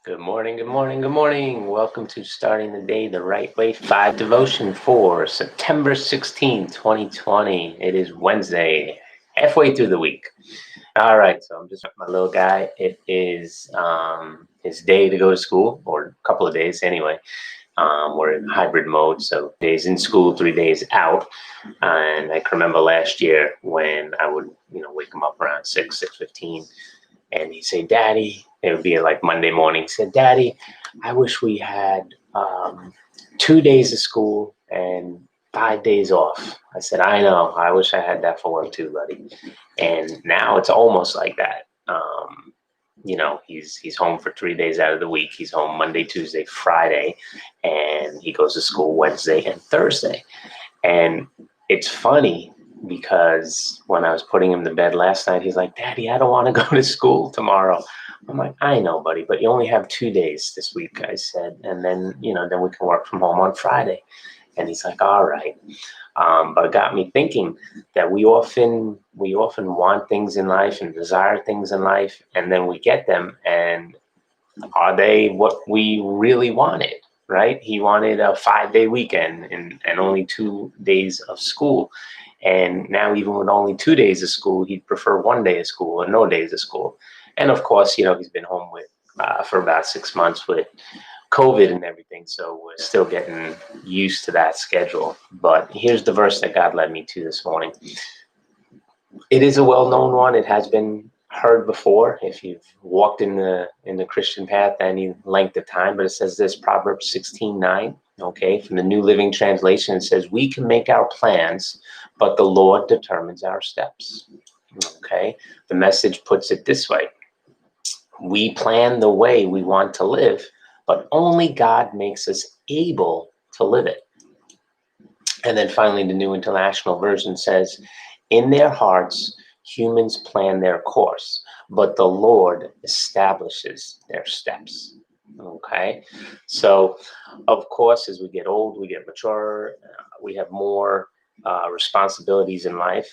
Good morning, good morning, good morning. Welcome to Starting the Day the Right Way 5 Devotion for September 16th, 2020. It is Wednesday, halfway through the week. All right, so I'm just with my little guy. It is his day to go to school, or a couple of days anyway. We're in hybrid mode, so days in school, 3 days out. And I can remember last year when I would, wake him up around 6:15. And he'd say, "Daddy," it would be like Monday morning. He said, "Daddy, I wish we had 2 days of school and 5 days off." I said, "I know. I wish I had that for work too, buddy." And now it's almost like that. He's home for 3 days out of the week. He's home Monday, Tuesday, Friday, and he goes to school Wednesday and Thursday. And it's funny because when I was putting him to bed last night, he's like, "Daddy, I don't want to go to school tomorrow." I'm like, "I know, buddy, but you only have 2 days this week," I said, "and then we can work from home on Friday." And he's like, "All right." But it got me thinking that we often want things in life and desire things in life, and then we get them, and are they what we really wanted? Right? He wanted a 5-day weekend and only 2 days of school. And now, even with only 2 days of school, he'd prefer 1 day of school or no days of school. And of course, he's been home for about 6 months with COVID and everything. So we're still getting used to that schedule. But here's the verse that God led me to this morning. It is a well-known one. It has been heard before if you've walked in the Christian path any length of time. But it says this, Proverbs 16:9. Okay, from the New Living Translation, it says, "We can make our plans, but the Lord determines our steps." Okay, the Message puts it this way: we plan the way we want to live, but only God makes us able to live it. And then finally, the New International Version says, "In their hearts, humans plan their course, but the Lord establishes their steps." Okay, so of course, as we get old, we get mature, we have more responsibilities in life,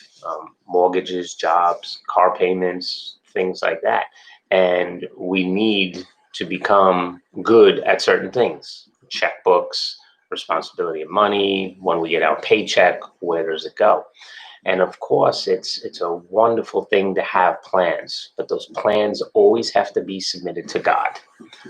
mortgages, jobs, car payments, things like that. And we need to become good at certain things: checkbooks, responsibility of money. When we get our paycheck, where does it go? And of course, it's a wonderful thing to have plans, but those plans always have to be submitted to God.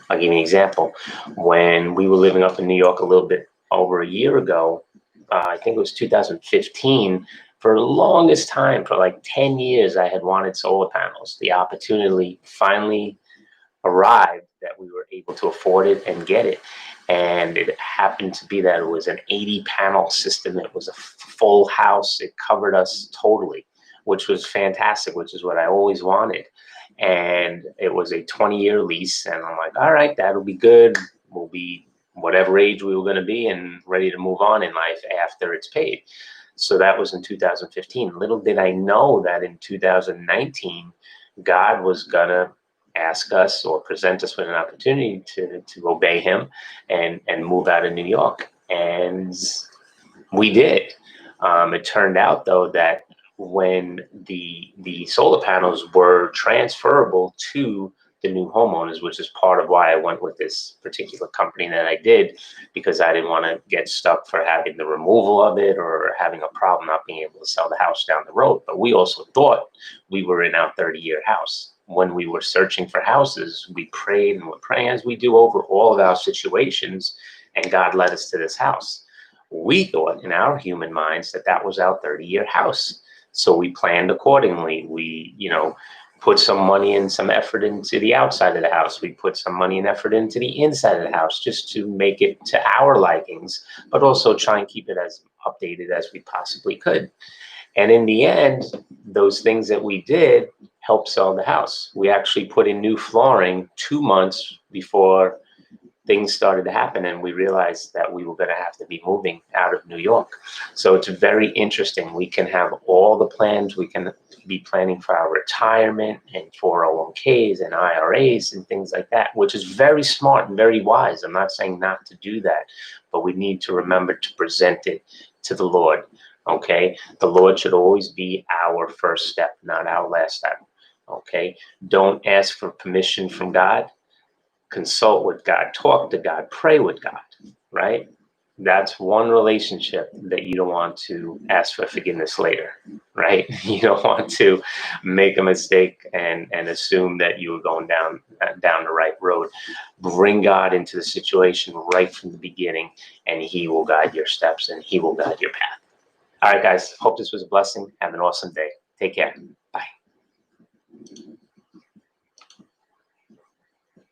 I'll give you an example. When we were living up in New York a little bit over a year ago, I think it was 2015, for the longest time, for like 10 years, I had wanted solar panels. The opportunity finally arrived that we were able to afford it and get it. And it happened to be that it was an 80-panel system. It was a full house. It covered us totally, which was fantastic, which is what I always wanted. And it was a 20-year lease. And I'm like, all right, that'll be good. We'll be whatever age we were going to be and ready to move on in life after it's paid. So that was in 2015. Little did I know that in 2019, God was going to ask us or present us with an opportunity to obey him and move out of New York. And we did. It turned out, though, that when the solar panels were transferable to the new homeowners, which is part of why I went with this particular company that I did, because I didn't want to get stuck for having the removal of it or having a problem not being able to sell the house down the road. But we also thought we were in our 30-year house. When we were searching for houses, we prayed and were praying, as we do over all of our situations, and God led us to this house. We thought in our human minds that was our 30-year house. So we planned accordingly. We, put some money and some effort into the outside of the house. We put some money and effort into the inside of the house just to make it to our likings, but also try and keep it as updated as we possibly could. And in the end, those things that we did helped sell the house. We actually put in new flooring 2 months before things started to happen, and we realized that we were going to have to be moving out of New York. So it's very interesting. We can have all the plans. We can be planning for our retirement and 401ks and IRAs and things like that, which is very smart and very wise. I'm not saying not to do that, but we need to remember to present it to the Lord. Okay, the Lord should always be our first step, not our last step. Okay, don't ask for permission from God. consult with God, talk to God, pray with God, right? That's one relationship that you don't want to ask for forgiveness later, right? You don't want to make a mistake and assume that you were going down the right road. Bring God into the situation right from the beginning, and he will guide your steps and he will guide your path. All right, guys, hope this was a blessing. Have an awesome day. Take care.